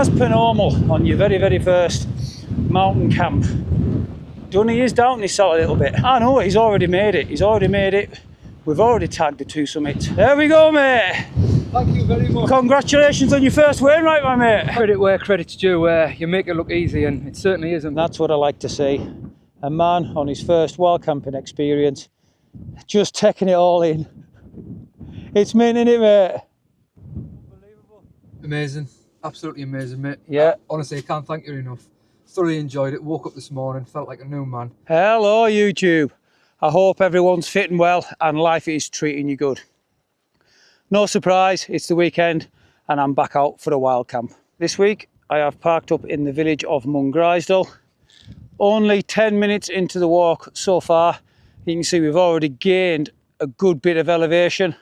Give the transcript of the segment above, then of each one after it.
as per normal, on your very first mountain camp, Dunny is doubting himself a little bit. I know, he's already made it. He's already made it. We've already tagged the 2 summits. There we go, mate. Thank you very much. Congratulations on your first Wainwright, my mate. Credit where credit's due. You make it look easy, and it certainly isn't. That's what I like to see. A man on his first wild camping experience, just taking it all in. It's mint, isn't it, mate? Unbelievable. Amazing. Absolutely amazing, mate. Yeah. Honestly, I can't thank you enough. Thoroughly enjoyed it. Woke up this morning, felt like a new man. Hello, YouTube. I hope everyone's fitting well and life is treating you good. No surprise, it's the weekend and I'm back out for a wild camp. This week I have parked up in the village of Mungrisdal. Only 10 minutes into the walk so far. You can see we've already gained a good bit of elevation.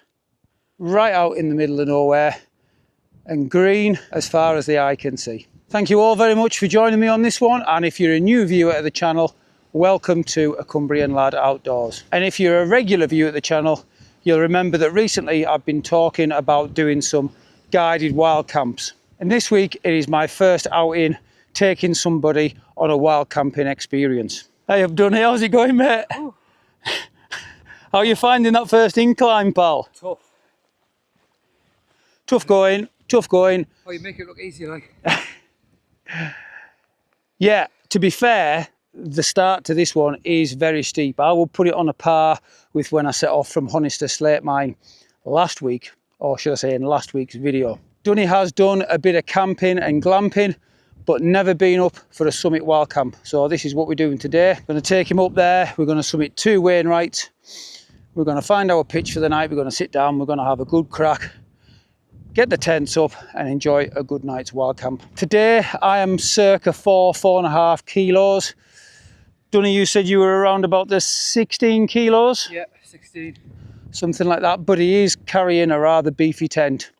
Right out in the middle of nowhere and green as far as the eye can see. Thank you all very much for joining me on this one, and if you're a new viewer of the channel, welcome to A Cumbrian Lad Outdoors. And if you're a regular viewer of the channel, you'll remember that recently I've been talking about doing some guided wild camps. And this week it is my first outing taking somebody on a wild camping experience. Hey, I've done it. How's it going, mate? How are you finding that first incline, pal? Tough. Tough going, tough going. Oh, you make it look easy, like. Yeah, to be fair, the start to this one is very steep. I will put it on a par with when I set off from Honister Slate Mine last week, or should I say in last week's video. Dunny has done a bit of camping and glamping, but never been up for a summit wild camp. So this is what we're doing today. Going to take him up there. We're going to summit 2 Wainwrights. We're going to find our pitch for the night. We're going to sit down. We're going to have a good crack, get the tents up and enjoy a good night's wild camp. Today I am circa 4.5 kilos. Dunny, you said you were around about the 16 kilos? Yeah, 16. Something like that, but he is carrying a rather beefy tent.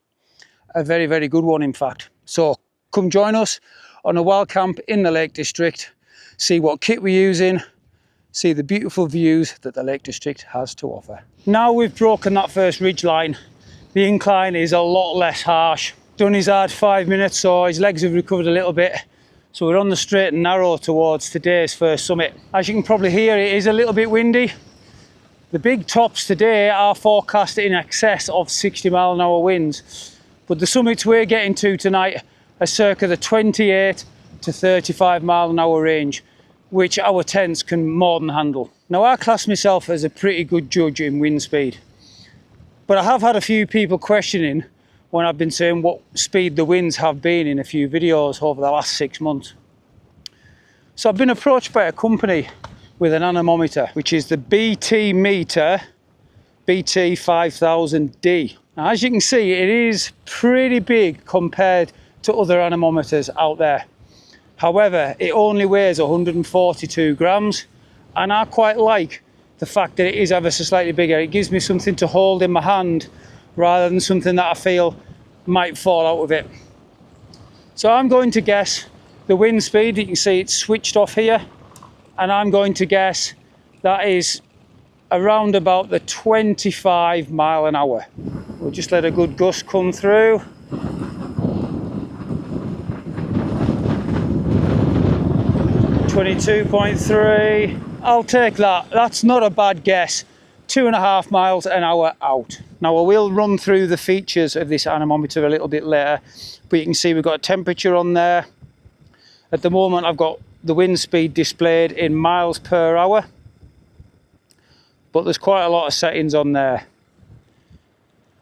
A very good one, in fact. So come join us on a wild camp in the Lake District, see what kit we're using, see the beautiful views that the Lake District has to offer. Now we've broken that first ridge line, the incline is a lot less harsh. Dunny's had 5 minutes, so his legs have recovered a little bit. So we're on the straight and narrow towards today's first summit. As you can probably hear, it is a little bit windy. The big tops today are forecast in excess of 60-mile-an-hour winds. But the summits we're getting to tonight are circa the 28 to 35-mile-an-hour range, which our tents can more than handle. Now, I class myself as a pretty good judge in wind speed. But I have had a few people questioning when I've been saying what speed the winds have been in a few videos over the last 6 months. So I've been approached by a company with an anemometer, which is the BT meter BT 5000D. Now, as you can see, it is pretty big compared to other anemometers out there. However, it only weighs 142 grams, and I quite like the fact that it is ever so slightly bigger. It gives me something to hold in my hand rather than something that I feel might fall out of it. So I'm going to guess the wind speed. You can see it's switched off here, and I'm going to guess that is around about the 25 mile an hour. We'll just let a good gust come through. .3. I'll take that. That's not a bad guess. 2.5 miles an hour out. Now I will run through the features of this anemometer a little bit later, but you can see we've got a temperature on there. At the moment I've got the wind speed displayed in miles per hour, but there's quite a lot of settings on there.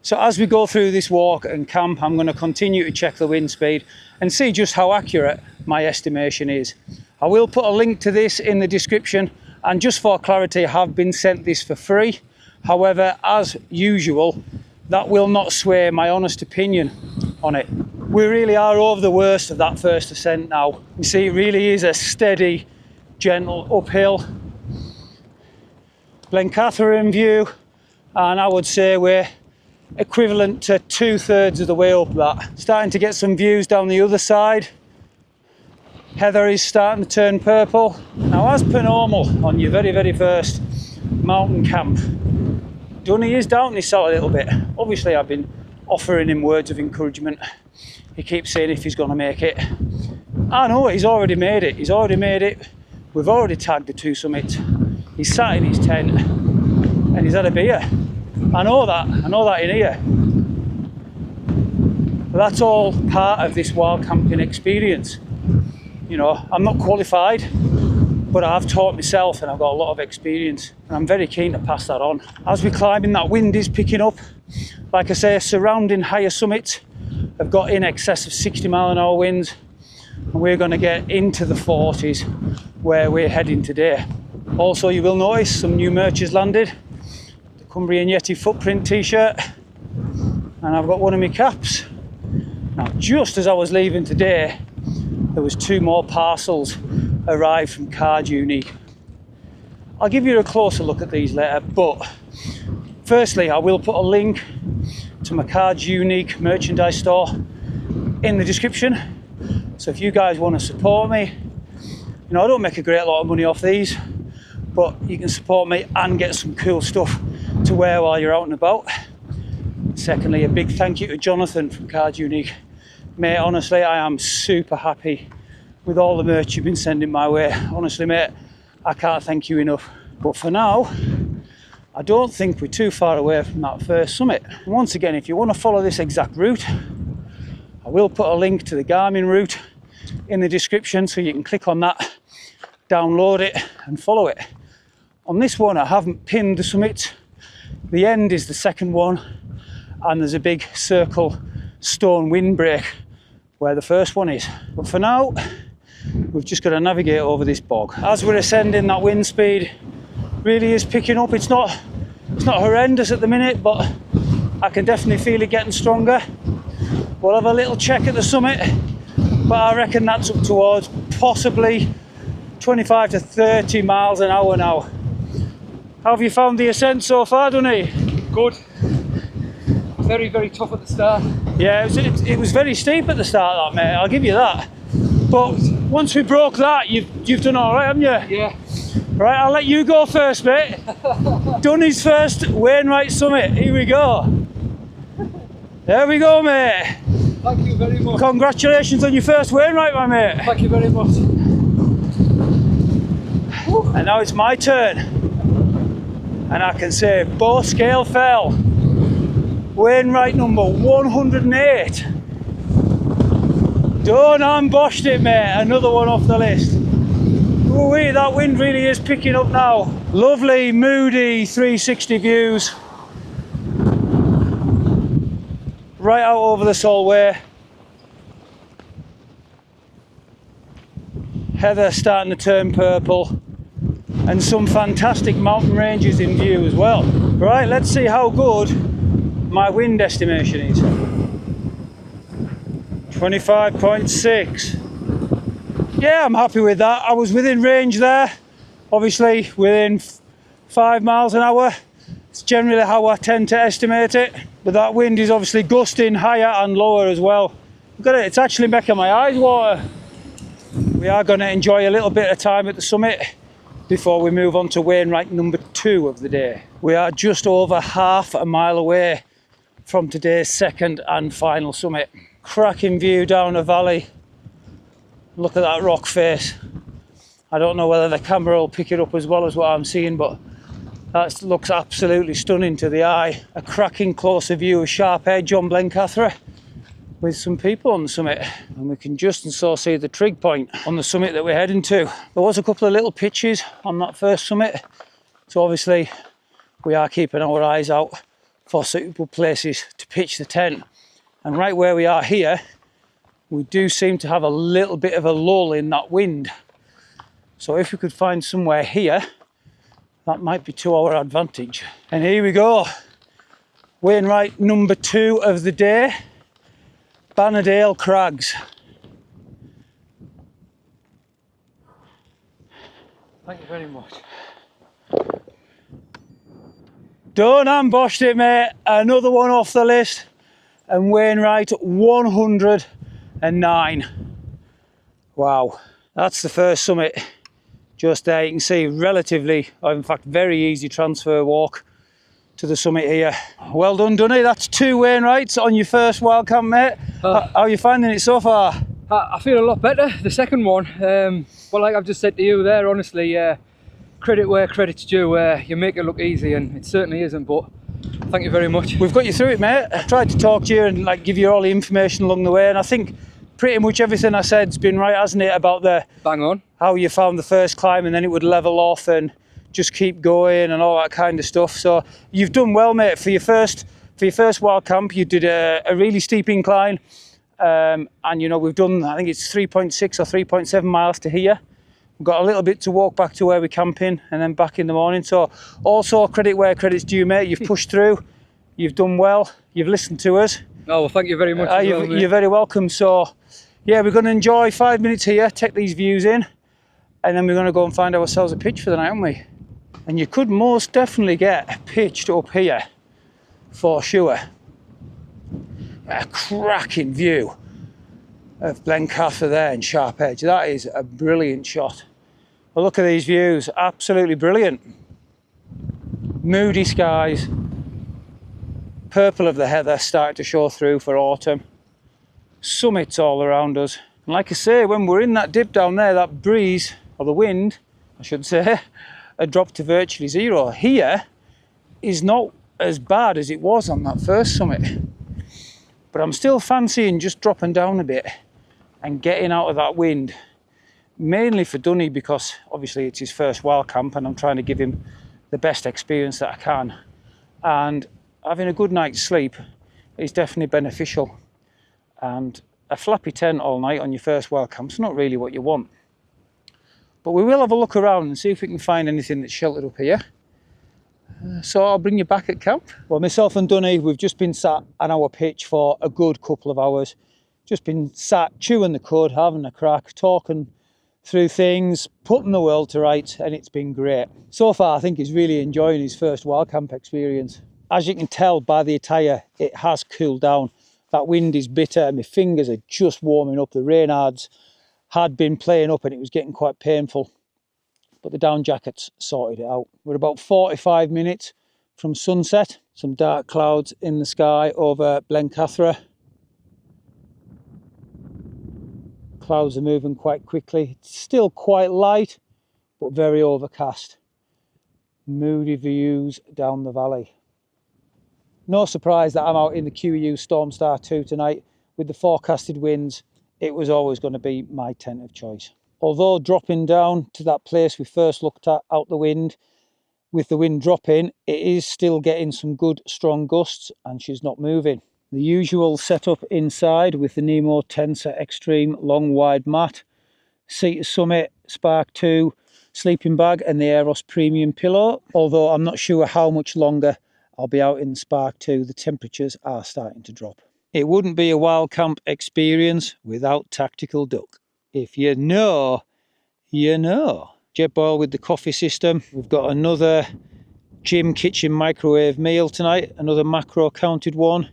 So as we go through this walk and camp, I'm going to continue to check the wind speed and see just how accurate my estimation is. I will put a link to this in the description, and just for clarity, I have been sent this for free. However, as usual, that will not sway my honest opinion on it. We really are over the worst of that first ascent now. You see, it really is a steady, gentle uphill. Glencatherine view, and I would say we're equivalent to 2/3 of the way up that. Starting to get some views down the other side. Heather is starting to turn purple. Now, as per normal on your very first mountain camp, Dunny is doubting himself a little bit. Obviously I've been offering him words of encouragement. He keeps saying if he's going to make it. I know he's already made it. He's already made it. We've already tagged the 2 summits. He's sat in his tent and he's had a beer. I know that in here. But that's all part of this wild camping experience. You know, I'm not qualified, but I've taught myself and I've got a lot of experience, and I'm very keen to pass that on. As we're climbing, that wind is picking up. Like I say, surrounding higher summits have got in excess of 60-mile-an-hour winds, and we're going to get into the 40s where we're heading today. Also, you will notice some new merch has landed. The Cumbrian Yeti footprint t-shirt, and I've got one of my caps. Now, just as I was leaving today, there was 2 more parcels arrived from Card Unique. I'll give you a closer look at these later, but firstly, I will put a link to my Card Unique merchandise store in the description. So if you guys want to support me, you know, I don't make a great lot of money off these, but you can support me and get some cool stuff to wear while you're out and about. Secondly, a big thank you to Jonathan from Card Unique. Mate, honestly, I am super happy with all the merch you've been sending my way. Honestly, mate, I can't thank you enough. But for now, I don't think we're too far away from that first summit. And once again, if you want to follow this exact route, I will put a link to the Garmin route in the description, so you can click on that, download it and follow it. On this one, I haven't pinned the summit. The end is the second one, and there's a big circle stone windbreak where the first one is. But for now, we've just got to navigate over this bog. As we're ascending, that wind speed really is picking up. It's not horrendous at the minute, but I can definitely feel it getting stronger. We'll have a little check at the summit, but I reckon that's up towards possibly 25 to 30 miles an hour now. How have you found the ascent so far, Dunny? Good. Very, very tough at the start. Yeah, it was very steep at the start, that, mate. I'll give you that. But once we broke that, you've done all right, haven't you? Yeah. Right, I'll let you go first, mate. Dunny's first Wainwright summit. Here we go. There we go, mate. Thank you very much. Congratulations on your first Wainwright, my mate. Thank you very much. And now it's my turn. And I can say bow scale fell. Wainwright number 108. Don't amboshed it, mate. Another one off the list. Ooh-wee, that wind really is picking up now. Lovely, moody 360 views. Right out over the Solway. Heather starting to turn purple. And some fantastic mountain ranges in view as well. Right, let's see how good my wind estimation is. 25.6. Yeah, I'm happy with that. I was within range there. Obviously within 5 miles an hour. It's generally how I tend to estimate it. But that wind is obviously gusting higher and lower as well. Look at it, it's actually making my eyes water. We are going to enjoy a little bit of time at the summit before we move on to Wainwright number 2 of the day. We are just over half a mile away from today's second and final summit. Cracking view down the valley. Look at that rock face. I don't know whether the camera will pick it up as well as what I'm seeing, but that looks absolutely stunning to the eye. A cracking closer view of Sharp Edge on Blencathra with some people on the summit, and we can just and so see the trig point on the summit that we're heading to. There was a couple of little pitches on that first summit, so obviously we are keeping our eyes out for suitable places to pitch the tent. And right where we are here, we do seem to have a little bit of a lull in that wind. So if we could find somewhere here, that might be to our advantage. And here we go. Wainwright number 2 of the day. Bannerdale Crags. Thank you very much. Don't amboshed it, mate. Another one off the list. And Wainwright 109. Wow. That's the first summit. Just there, you can see relatively, or in fact very easy transfer walk to the summit here. Well done, Dunny. That's 2 Wainwrights on your first wild camp, mate. How are you finding it so far? I feel a lot better, the second one. Well, like I've just said to you there, honestly, credit where credit's due. You make it look easy, and it certainly isn't, but thank you very much. We've got you through it, mate. I tried to talk to you and like give you all the information along the way, and I think pretty much everything I said's been right, hasn't it, about the Bang on. how you found the first climb and then it would level off and just keep going and all that kind of stuff. So you've done well, mate. For your first wild camp, you did a really steep incline, and you know, we've done, I think it's 3.6 or 3.7 miles to here. We've got a little bit to walk back to where we're camping and then back in the morning. So also credit where credit's due, mate. You've pushed through, you've done well, you've listened to us. Oh, well, thank you very much. You're very welcome. So yeah, we're going to enjoy 5 minutes here, take these views in, and then we're going to go and find ourselves a pitch for the night, aren't we? And you could most definitely get pitched up here for sure. A cracking view of Blencathra there in Sharp Edge. That is a brilliant shot. Well, look at these views, absolutely brilliant. Moody skies, purple of the heather starting to show through for autumn. Summits all around us. And like I say, when we're in that dip down there, that breeze, or the wind, I should say, had dropped to virtually zero. Here is not as bad as it was on that first summit. But I'm still fancying just dropping down a bit and getting out of that wind. Mainly for Dunny, because obviously it's his first wild camp and I'm trying to give him the best experience that I can. And having a good night's sleep is definitely beneficial. And a flappy tent all night on your first wild camp's not really what you want. But we will have a look around and see if we can find anything that's sheltered up here. So I'll bring you back at camp. Well, myself and Dunny, we've just been sat on our pitch for a good couple of hours. Just been sat chewing the cud, having a crack, talking through things, putting the world to rights, and it's been great. So far, I think he's really enjoying his first wild camp experience. As you can tell by the attire, it has cooled down. That wind is bitter and my fingers are just warming up. The rain had been playing up and it was getting quite painful. But the down jackets sorted it out. We're about 45 minutes from sunset. Some dark clouds in the sky over Blencathra. Clouds are moving quite quickly. It's still quite light, but very overcast. Moody views down the valley. No surprise that I'm out in the QEU Stormstar 2 tonight. With the forecasted winds, it was always going to be my tent of choice. Although dropping down to that place we first looked at out the wind, with the wind dropping, it is still getting some good strong gusts and she's not moving. The usual setup inside with the Nemo Tensor Extreme long wide mat, Seat Summit, Spark 2, sleeping bag and the Aeros Premium pillow. Although I'm not sure how much longer I'll be out in Spark 2, the temperatures are starting to drop. It wouldn't be a wild camp experience without Tactical Duck. If you know, you know. Jetboil with the coffee system. We've got another gym kitchen microwave meal tonight, another macro counted one.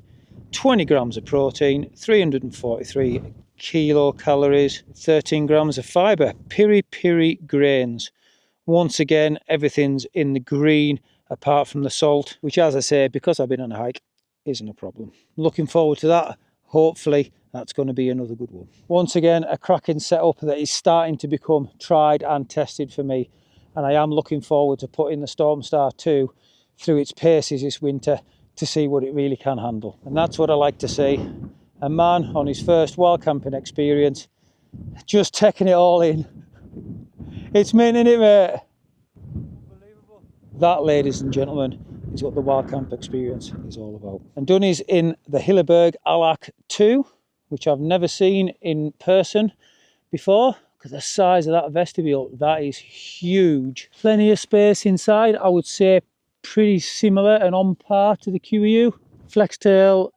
20 grams of protein, 343 kilocalories, 13 grams of fibre, piri piri grains. Once again, everything's in the green apart from the salt, which, as I say, because I've been on a hike, isn't a problem. Looking forward to that. Hopefully that's going to be another good one. Once again, a cracking setup that is starting to become tried and tested for me, and I am looking forward to putting the Stormstar 2 through its paces this winter to see what it really can handle. And that's what I like to see. A man on his first wild camping experience, just taking it all in. It's mint, isn't it, mate? Unbelievable. That, ladies and gentlemen, is what the wild camp experience is all about. And Dunny's in the Hilleberg Alac 2, which I've never seen in person before, because the size of that vestibule, that is huge. Plenty of space inside, I would say pretty similar and on par to the QEU. Flextail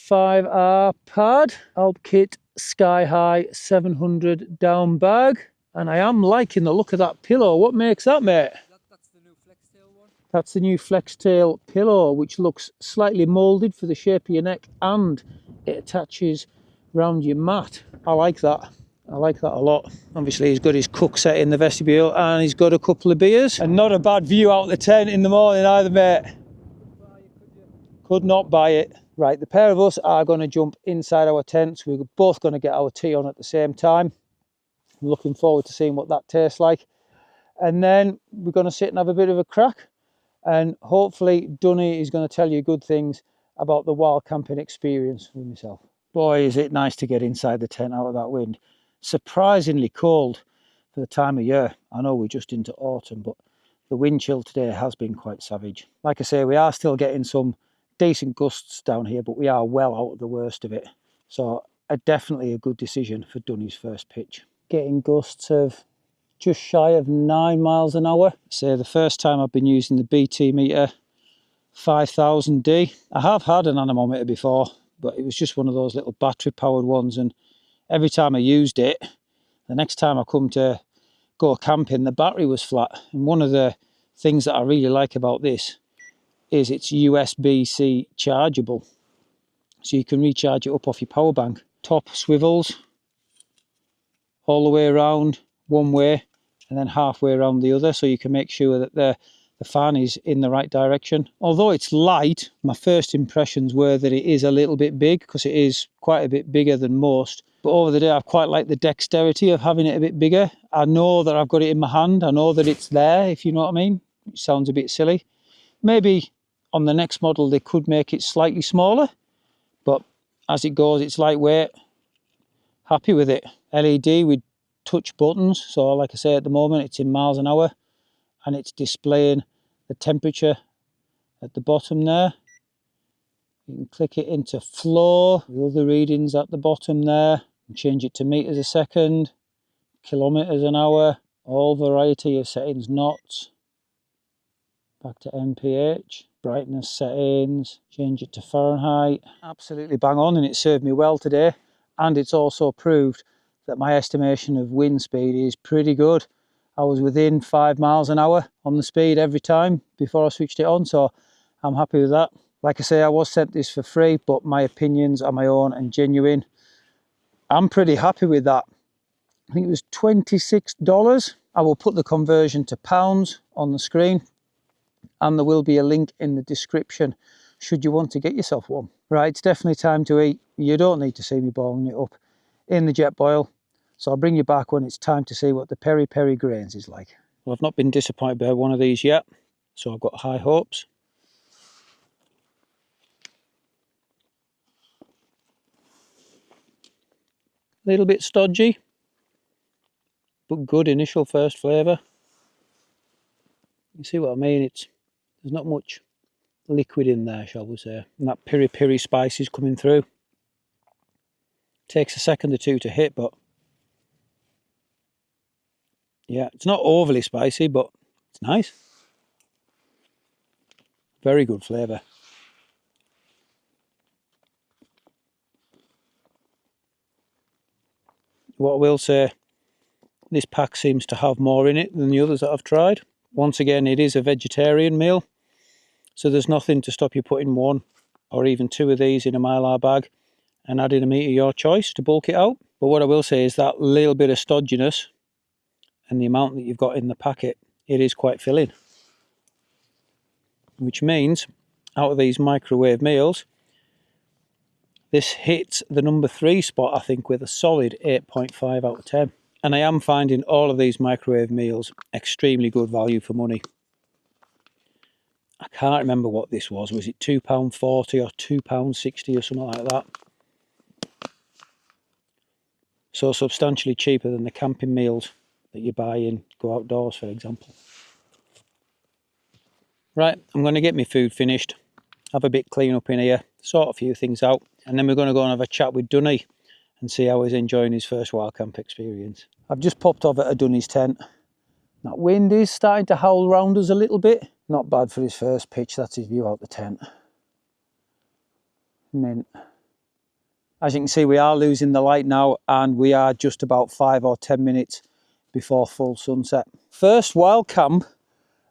5R pad, Alp Kit Sky High 700 down bag, and I am liking the look of that pillow. What makes that, mate? That's the new Flextail one. That's the new Flextail pillow, which looks slightly moulded for the shape of your neck and it attaches around your mat. I like that. I like that a lot. Obviously he's got his cook set in the vestibule and he's got a couple of beers. And not a bad view out the tent in the morning either, mate. Could not buy it. Right, the pair of us are going to jump inside our tents. We're both going to get our tea on at the same time. I'm looking forward to seeing what that tastes like. And then we're going to sit and have a bit of a crack. And hopefully Dunny is going to tell you good things about the wild camping experience with myself. Boy, is it nice to get inside the tent out of that wind. Surprisingly cold for the time of year. I know we're just into autumn, but the wind chill today has been quite savage. Like I say, we are still getting some decent gusts down here, but we are well out of the worst of it. So definitely a good decision for Dunny's first pitch. Getting gusts of just shy of 9 miles an hour. So the first time I've been using the BT meter 5000D. I have had an anemometer before, but it was just one of those little battery powered ones, and every time I used it, the next time I come to go camping, the battery was flat. And one of the things that I really like about this is it's USB-C chargeable, so you can recharge it up off your power bank. Top swivels all the way around one way and then halfway around the other, so you can make sure that the fan is in the right direction. Although it's light, my first impressions were that it is a little bit big, because it is quite a bit bigger than most. But over the day, I've quite liked the dexterity of having it a bit bigger. I know that I've got it in my hand. I know that it's there, if you know what I mean. It sounds a bit silly. Maybe on the next model, they could make it slightly smaller. But as it goes, it's lightweight. Happy with it. LED with touch buttons. So like I say, at the moment, it's in miles an hour. And it's displaying the temperature at the bottom there. You can click it into flow, the other readings at the bottom there, and change it to meters a second, kilometers an hour, all variety of settings, knots, back to mph, brightness settings, change it to Fahrenheit. Absolutely bang on, and it served me well today. And it's also proved that my estimation of wind speed is pretty good. I was within 5 miles an hour on the speed every time before I switched it on, so I'm happy with that. Like I say, I was sent this for free, but my opinions are my own and genuine. I'm pretty happy with that. I think it was $26. I will put the conversion to pounds on the screen, and there will be a link in the description should you want to get yourself one. Right, it's definitely time to eat. You don't need to see me boiling it up in the jet boil. So I'll bring you back when it's time to see what the peri peri grains is like. Well, I've not been disappointed by one of these yet, so I've got high hopes. A little bit stodgy, but good initial first flavour. You see what I mean? There's not much liquid in there, shall we say. And that peri peri spice is coming through. Takes a second or two to hit, but yeah, it's not overly spicy, but it's nice. Very good flavour. What I will say, this pack seems to have more in it than the others that I've tried. Once again, it is a vegetarian meal, so there's nothing to stop you putting one or even two of these in a mylar bag and adding a meat of your choice to bulk it out. But what I will say is that little bit of stodginess and the amount that you've got in the packet, it is quite filling. Which means, out of these microwave meals, this hits the number 3 spot, I think, with a solid 8.5 out of 10. And I am finding all of these microwave meals extremely good value for money. I can't remember what this was. Was it £2.40 or £2.60 or something like that? So substantially cheaper than the camping meals that you buy in Go Outdoors, for example. Right, I'm going to get my food finished, have a bit clean up in here, sort a few things out, and then we're going to go and have a chat with Dunny and see how he's enjoying his first wild camp experience. I've just popped over to Dunny's tent. That wind is starting to howl round us a little bit. Not bad for his first pitch. That's his view out the tent. Mint. As you can see, we are losing the light now, and we are just about 5 or 10 minutes before full sunset. First wild camp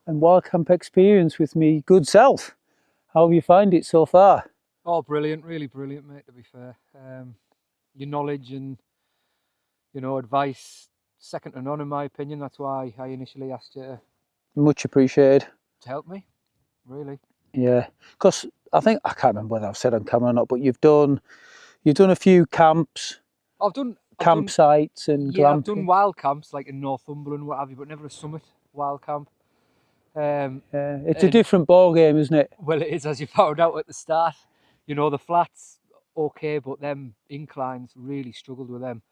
and wild camp experience with me good self. How have you found it so far? Oh, brilliant, really brilliant, mate, to be fair. Your knowledge and, you know, advice, second to none in my opinion. That's why I initially asked you Much appreciated. to help me, really. Yeah, because I think, I can't remember whether I've said on camera or not, but you've done a few camps, I've done campsites and yeah, glamping. I've done wild camps like in Northumberland, what have you, but never a summit wild camp. It's a different ball game, isn't it? Well, it is, as you found out at the start. You know, the flats okay, but them inclines, really struggled with them,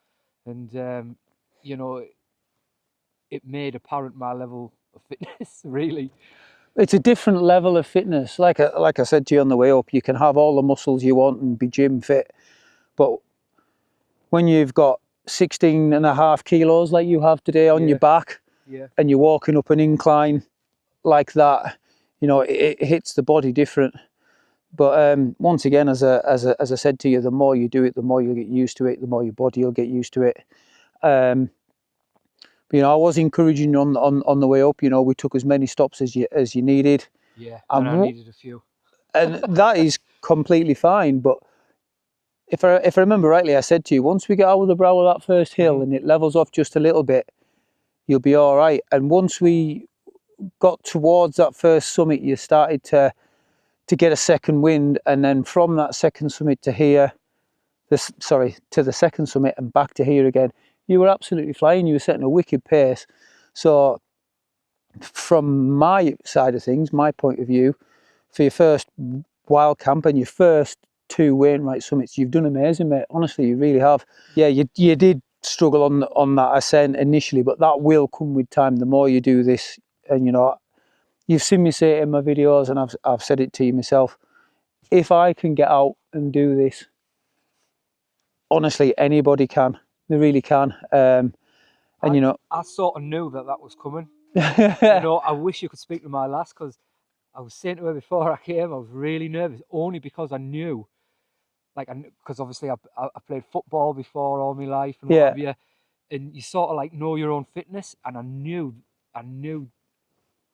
and you know, it made apparent my level of fitness. Really, It's a different level of fitness. Like I said to you on the way up, you can have all the muscles you want and be gym fit, but when you've got 16.5 kilos like you have today on your back, and you're walking up an incline like that, you know, it hits the body different. But once again, as I said to you, the more you do it, the more you'll get used to it, the more your body will get used to it. But, you know, I was encouraging you on the way up. You know, we took as many stops as you needed. Yeah, and I needed a few. And that is completely fine. But if I remember rightly, I said to you, once we get out of the brow of that first hill and it levels off just a little bit, you'll be all right. And once we got towards that first summit, you started to get a second wind, and then from that second summit to here, to the second summit and back to here again, you were absolutely flying. You were setting a wicked pace. So from my side of things, my point of view, for your first wild camp and your first 2 Wainwright summits, you've done amazing, mate. Honestly, you really have. Yeah, you did struggle on that ascent initially, but that will come with time. The more you do this, and you know, you've seen me say it in my videos, and I've said it to you myself. If I can get out and do this, honestly, anybody can. They really can. And you know, I sort of knew that was coming. You know, I wish you could speak to my lass, because I was saying to her before I came, I was really nervous, only because I knew, like, because obviously I played football before all my life and what have you, and you sort of like know your own fitness, and I knew,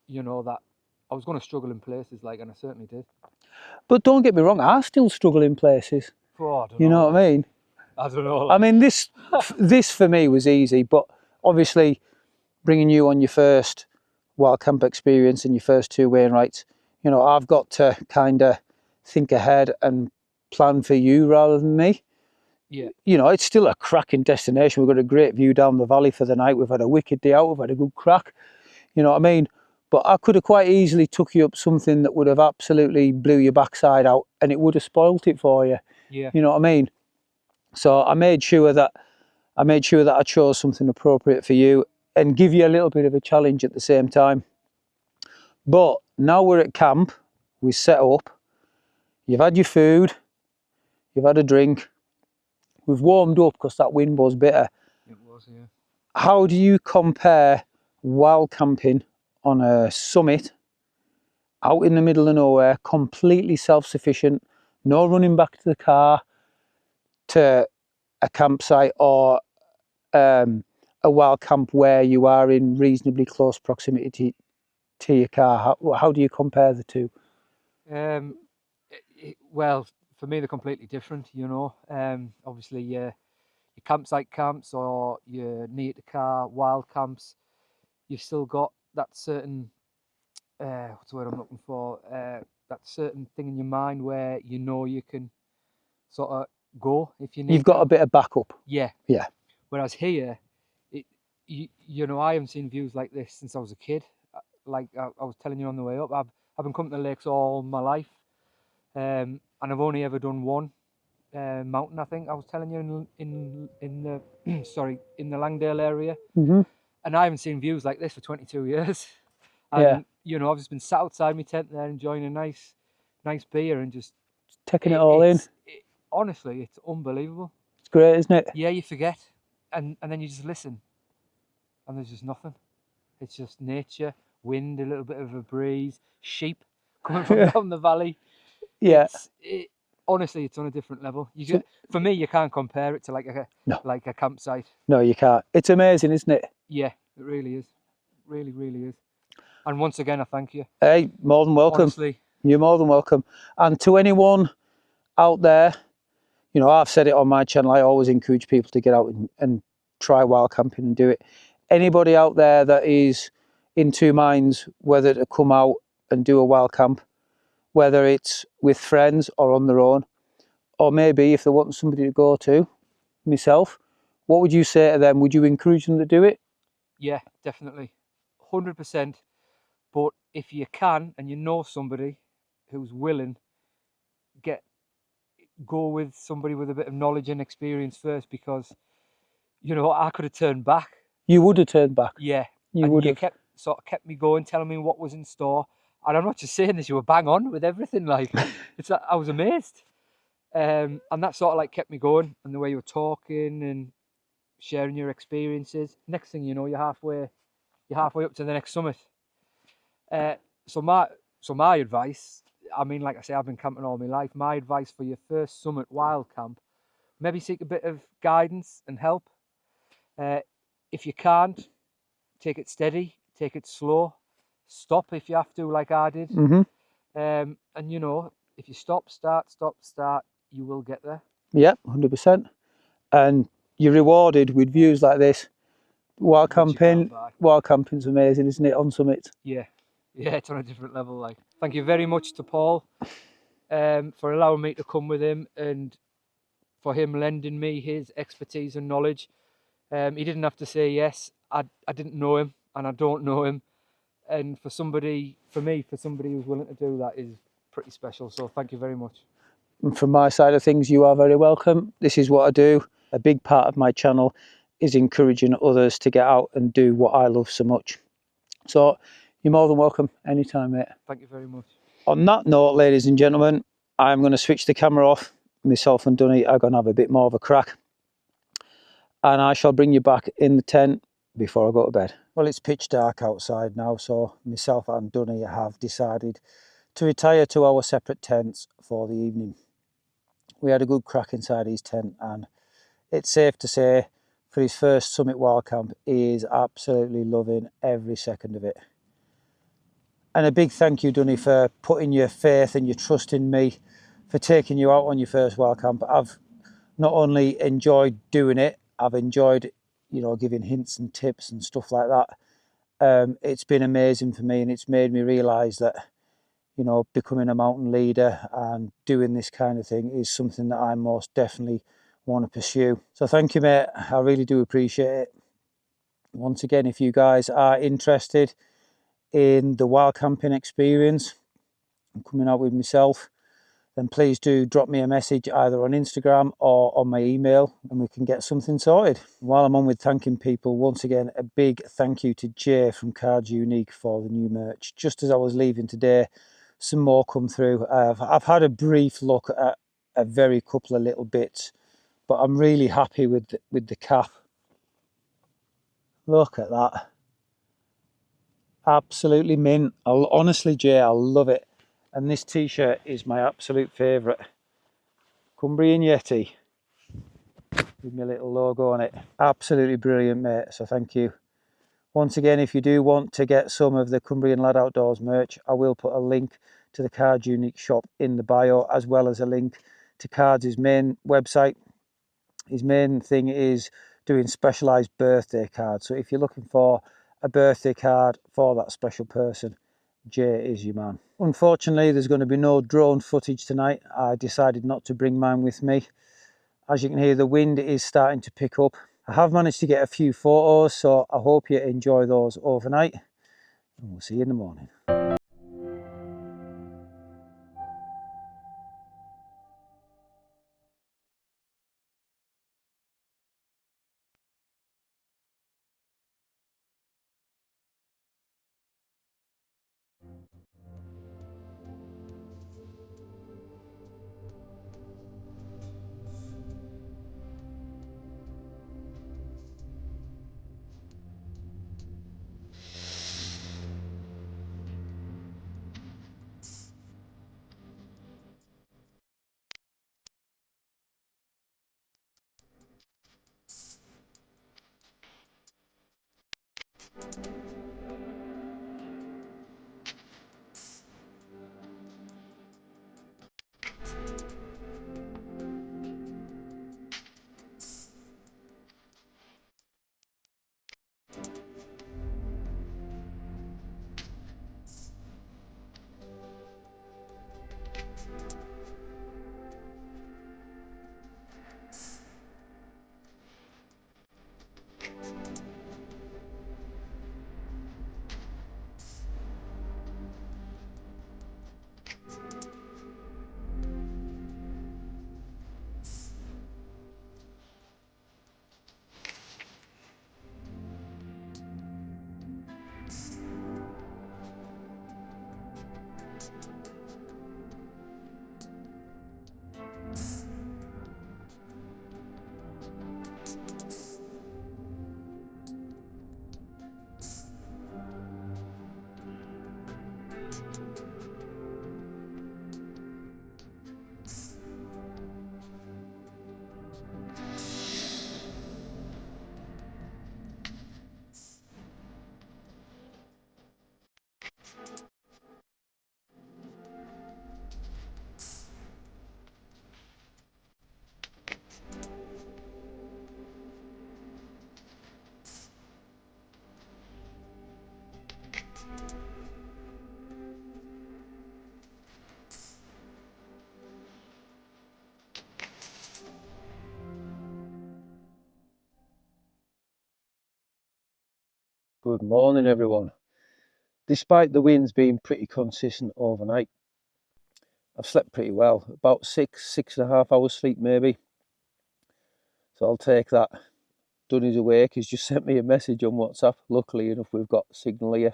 you know, that I was going to struggle in places, like, and I certainly did. But don't get me wrong, I still struggle in places. Oh, I don't you know what I mean? I don't know. Like, I mean, this for me was easy, but obviously bringing you on your first wild camp experience and your first 2 Wainwrights, you know, I've got to kind of think ahead and plan for you rather than me. Yeah. You know, it's still a cracking destination. We've got a great view down the valley for the night. We've had a wicked day out. We've had a good crack. You know what I mean? But I could have quite easily took you up something that would have absolutely blew your backside out, and it would have spoilt it for you. Yeah. You know what I mean? So I made sure that I chose something appropriate for you and give you a little bit of a challenge at the same time. But now we're at camp, we set up, you've had your food, you've had a drink, we've warmed up because that wind was bitter. It was, yeah. How do you compare wild camping on a summit, out in the middle of nowhere, completely self-sufficient, no running back to the car, to a campsite or a wild camp where you are in reasonably close proximity to your car? How do you compare the two? Well, for me, they're completely different, you know. Obviously, your campsite camps or your near to car wild camps, you've still got that certain, what's the word I'm looking for? That certain thing in your mind where you know you can sort of go if you need. You've got a bit of backup. Yeah. Yeah. Whereas here, you know, I haven't seen views like this since I was a kid. Like I was telling you on the way up, I've been coming to the lakes all my life, and I've only ever done one mountain. I think I was telling you in the sorry, in the Langdale area, and I haven't seen views like this for 22 years. And you know, I've just been sat outside my tent there enjoying a nice beer and just taking it all in. Honestly, it's unbelievable. It's great, isn't it? Yeah, you forget, and then you just listen, and there's just nothing. It's just nature, wind, a little bit of a breeze, sheep coming from down the valley. Yeah. Honestly, it's on a different level. For me, you can't compare it to like a campsite. No, you can't. It's amazing, isn't it? Yeah, it really is. Really, really is. And once again, I thank you. Hey, more than welcome. Honestly. You're more than welcome. And to anyone out there, you know, I've said it on my channel, I always encourage people to get out and try wild camping and do it. Anybody out there that is in 2 minds whether to come out and do a wild camp, whether it's with friends or on their own, or maybe if they want somebody to go to, myself, what would you say to them? Would you encourage them to do it? Yeah, definitely, 100%. But if you can and you know somebody who's willing, go with somebody with a bit of knowledge and experience first, because I could have turned back. You would have turned back. Yeah, you would you have. kept me going, telling me what was in store. And I'm not just saying this; you were bang on with everything. Like, I was amazed, and that sort of like kept me going. And the way you were talking and sharing your experiences. Next thing you know, you're halfway up to the next summit. So my advice, I mean, like I say, I've been camping all my life. My advice for your first summit wild camp, maybe seek a bit of guidance and help. If you can't, take it steady, take it slow, stop if you have to, like I did. And if you stop, start, you will get there. Yeah, 100%. And you're rewarded with views like this. Wild camping's amazing, isn't it, on summits? Yeah, it's on a different level. Like, thank you very much to Paul for allowing me to come with him, and for him lending me his expertise and knowledge. He didn't have to say yes. I didn't know him, and I don't know him. And for somebody who's willing to do that is pretty special. So thank you very much. And from my side of things, you are very welcome. This is what I do. A big part of my channel is encouraging others to get out and do what I love so much. So you're more than welcome anytime, mate. Thank you very much. On that note, ladies and gentlemen, I'm going to switch the camera off. Myself and Dunny are going to have a bit more of a crack. And I shall bring you back in the tent before I go to bed. Well, it's pitch dark outside now, so myself and Dunny have decided to retire to our separate tents for the evening. We had a good crack inside his tent, and it's safe to say for his first Summit Wild Camp, he is absolutely loving every second of it. And a big thank you, Dunny, for putting your faith and your trust in me, for taking you out on your first Wild Camp. I've not only enjoyed doing it, I've enjoyed, giving hints and tips and stuff like that. It's been amazing for me, and it's made me realise that, becoming a mountain leader and doing this kind of thing is something that I most definitely want to pursue. So thank you, mate. I really do appreciate it. Once again, if you guys are interested in the wild camping experience and coming out with myself, then please do drop me a message either on Instagram or on my email, and we can get something sorted. While I'm on with thanking people, once again, a big thank you to Jay from Cards Unique for the new merch. Just as I was leaving today, some more come through. I've had a brief look at a very couple of little bits, but I'm really happy with the cap. Look at that. Absolutely mint. Honestly, Jay, I love it. And this t-shirt is my absolute favourite. Cumbrian Yeti with my little logo on it. Absolutely brilliant, mate. So thank you. Once again, if you do want to get some of the Cumbrian Lad Outdoors merch, I will put a link to the Cards Unique shop in the bio, as well as a link to Cards' main website. His main thing is doing specialised birthday cards. So if you're looking for a birthday card for that special person, Jay is your man. Unfortunately, there's going to be no drone footage tonight. I decided not to bring mine with me. As you can hear, the wind is starting to pick up. I have managed to get a few photos, so I hope you enjoy those overnight. And we'll see you in the morning. Good morning everyone. Despite the winds being pretty consistent overnight, I've slept pretty well, about 6.5 hours sleep maybe, so I'll take that. Dunny's awake, he's just sent me a message on WhatsApp. Luckily enough we've got signal here.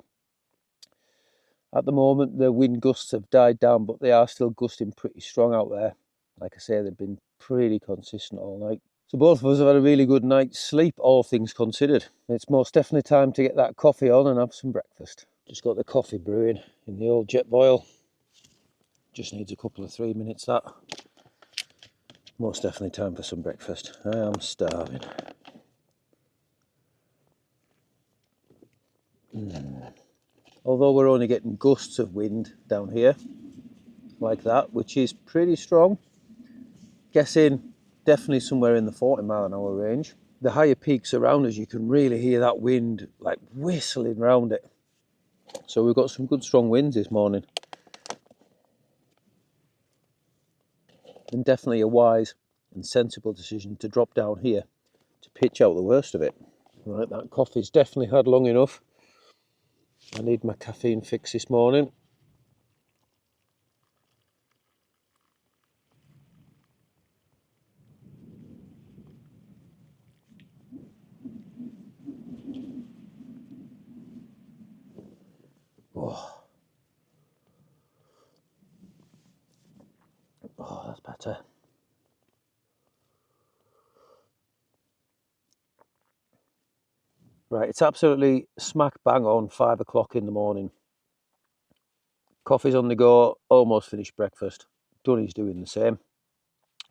At the moment the wind gusts have died down, but they are still gusting pretty strong out there. Like I say, they've been pretty consistent all night. So both of us have had a really good night's sleep, all things considered. It's most definitely time to get that coffee on and have some breakfast. Just got the coffee brewing in the old jet boil. Just needs a couple of 3 minutes that. Most definitely time for some breakfast. I am starving. Although we're only getting gusts of wind down here, like that, which is pretty strong. Guessing definitely somewhere in the 40-mile-an-hour range. The higher peaks around us, you can really hear that wind like whistling around it. So we've got some good strong winds this morning. And definitely a wise and sensible decision to drop down here to pitch out the worst of it. Right, that coffee's definitely had long enough. I need my caffeine fix this morning. Oh, that's better. Right, it's absolutely smack bang on 5 o'clock in the morning. Coffee's on the go, almost finished breakfast. Dunny's doing the same.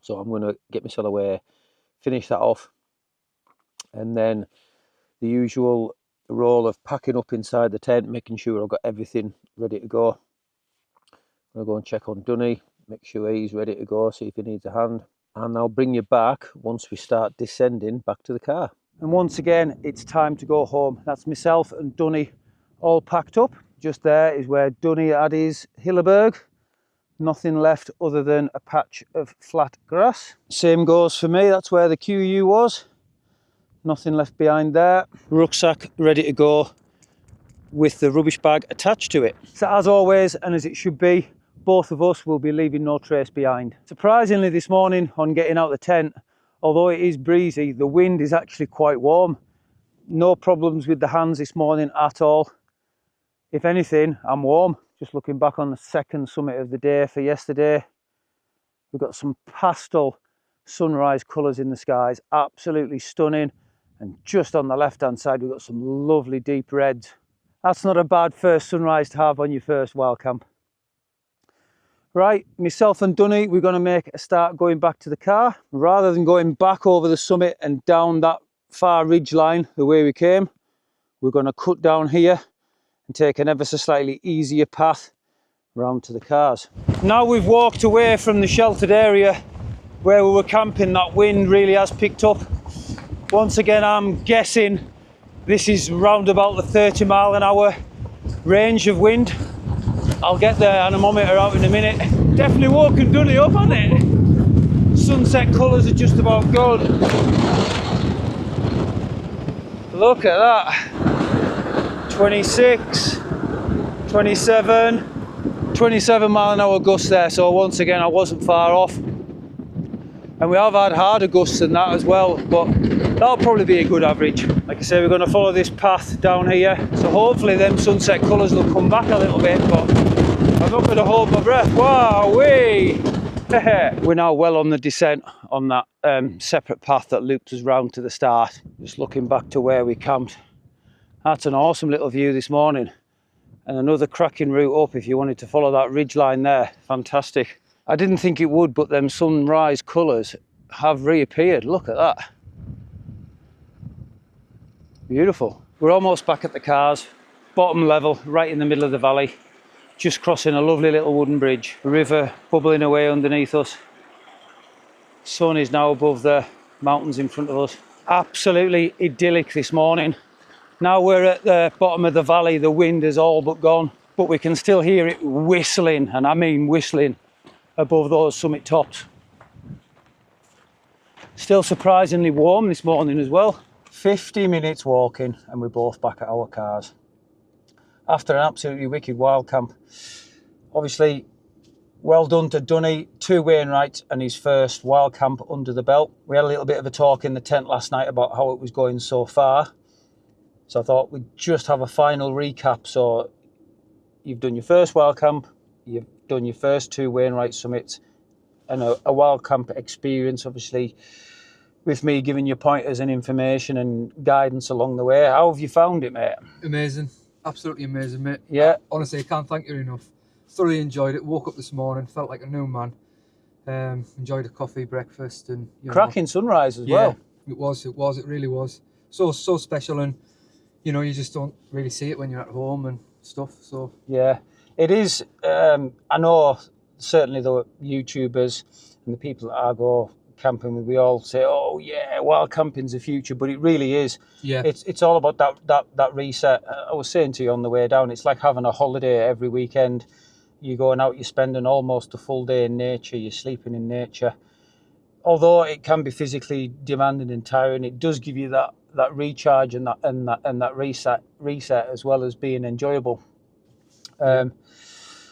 So I'm going to get myself away, finish that off, and then the usual role of packing up inside the tent, making sure I've got everything ready to go. I'm going to go and check on Dunny, make sure he's ready to go, see if he needs a hand. And I'll bring you back once we start descending back to the car. And once again, it's time to go home. That's myself and Dunny all packed up. Just there is where Dunny had his Hilleberg. Nothing left other than a patch of flat grass. Same goes for me, that's where the QU was. Nothing left behind there. Rucksack ready to go with the rubbish bag attached to it. So as always, and as it should be, both of us will be leaving no trace behind. Surprisingly this morning on getting out the tent, although it is breezy, the wind is actually quite warm. No problems with the hands this morning at all. If anything, I'm warm. Just looking back on the second summit of the day for yesterday, we've got some pastel sunrise colours in the skies, absolutely stunning. And just on the left hand side, we've got some lovely deep reds. That's not a bad first sunrise to have on your first wild camp. Right, myself and Dunny, we're going to make a start going back to the car. Rather than going back over the summit and down that far ridge line the way we came, we're going to cut down here and take an ever so slightly easier path round to the cars. Now we've walked away from the sheltered area where we were camping, that wind really has picked up. Once again, I'm guessing this is round about the 30-mile-an-hour range of wind. I'll get the anemometer out in a minute. Definitely woken Dunny up on it. Sunset colours are just about good. Look at that. 26, 27 mile an hour gusts there. So once again, I wasn't far off. And we have had harder gusts than that as well, but that'll probably be a good average. Like I say, we're going to follow this path down here, so hopefully them sunset colours will come back a little bit, but I'm not going to hold my breath. Wow-wee! We're now well on the descent on that separate path that looped us round to the start. Just looking back to where we camped. That's an awesome little view this morning. And another cracking route up if you wanted to follow that ridge line there. Fantastic. I didn't think it would, but them sunrise colours have reappeared. Look at that. Beautiful. We're almost back at the cars. Bottom level, right in the middle of the valley. Just crossing a lovely little wooden bridge. River bubbling away underneath us. Sun is now above the mountains in front of us. Absolutely idyllic this morning. Now we're at the bottom of the valley, the wind is all but gone, but we can still hear it whistling, and I mean whistling, above those summit tops. Still surprisingly warm this morning as well. 50 minutes walking and we're both back at our cars. After an absolutely wicked wild camp. Obviously, well done to Dunny, to Wainwright and his first wild camp under the belt. We had a little bit of a talk in the tent last night about how it was going so far. So I thought we'd just have a final recap. So you've done your first wild camp, you've done your first 2 Wainwright summits, and a wild camp experience, obviously, with me giving you pointers and information and guidance along the way. How have you found it, mate? Amazing. Absolutely amazing, mate. Yeah. Honestly, I can't thank you enough. Thoroughly enjoyed it. Woke up this morning, felt like a new man. Enjoyed a coffee, breakfast, and cracking sunrise as well. It really was. So special, and you just don't really see it when you're at home and stuff. So yeah, it is. I know certainly the YouTubers and the people that I go camping with, we all say, oh yeah, wild camping's the future, but it really is. Yeah, it's all about that reset. I was saying to you on the way down, it's like having a holiday every weekend. You're going out, you're spending almost a full day in nature, you're sleeping in nature. Although it can be physically demanding and tiring, it does give you that recharge and that reset as well as being enjoyable.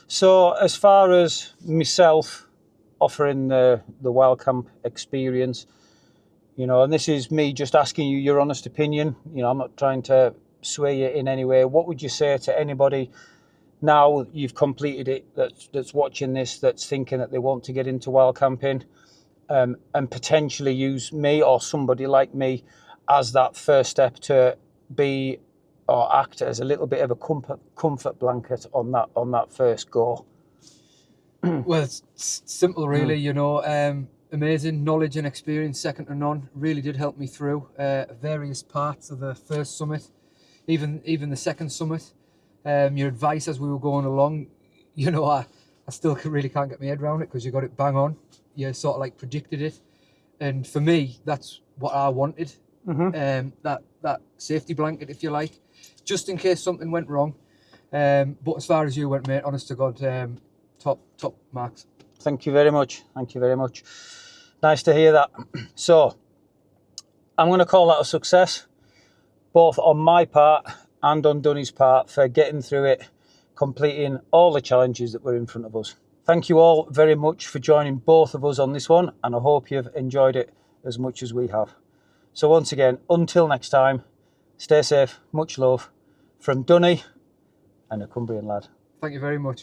So as far as myself offering the wild camp experience, and this is me just asking you your honest opinion. I'm not trying to sway you in any way. What would you say to anybody now you've completed it that's watching this, that's thinking that they want to get into wild camping, and potentially use me or somebody like me as that first step to be or act as a little bit of a comfort blanket on that first go? Well, it's simple, really. Amazing knowledge and experience, second to none. Really did help me through various parts of the first summit, even the second summit. Your advice as we were going along, I still really can't get my head around it because you got it bang on. You sort of like predicted it, and for me, that's what I wanted. That safety blanket, if you like, just in case something went wrong. But as far as you went, mate, honest to God, top marks. Thank you very much. Thank you very much. Nice to hear that. So I'm going to call that a success, both on my part and on Dunny's part, for getting through it, completing all the challenges that were in front of us. Thank you all very much for joining both of us on this one, and I hope you've enjoyed it as much as we have. So once again, until next time, stay safe, much love from Dunny and a Cumbrian lad. Thank you very much.